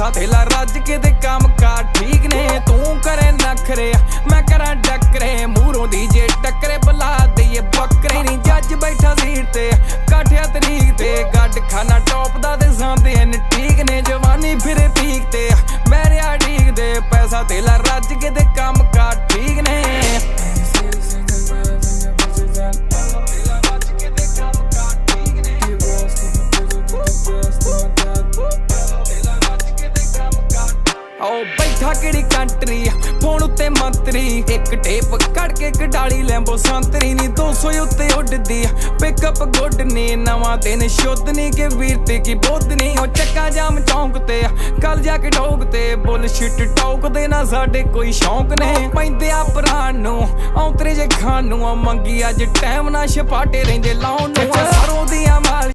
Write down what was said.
पैसा थेला रज के दे काम कार ठीक ने तू करे नखरे मैं करा डकरे मूरों दी जे टकरे बुला दईए बकरे नी जज बैठा सीट ते काठिया तरीक ते गड खाना टॉप दा ते सामने इन ठीक ने जवानी फिरे पीक ते मेरे ठीक दे पैसा थेला रज के दे काम कार ठीक ने बैठा किहड़ी कंट्री फोन उत्ते मंत्री एक टेप कड़ के कडाली लैंबो संतरी नी 200 उत्ते उड़दी पिकअप गुड नी नवा दिन शुद्ध नी के वीरते की बुद्ध नी ओ चक्का जाम चौंक ते कल जाके ठोक ते बुलशिट टोक दे ना साडे कोई शौक ने पैंदे आ प्राण नू औतरे जे खान नू मंगी अज टाइम ना छपाटे रहिंदे लाउन नू सरों दियां माल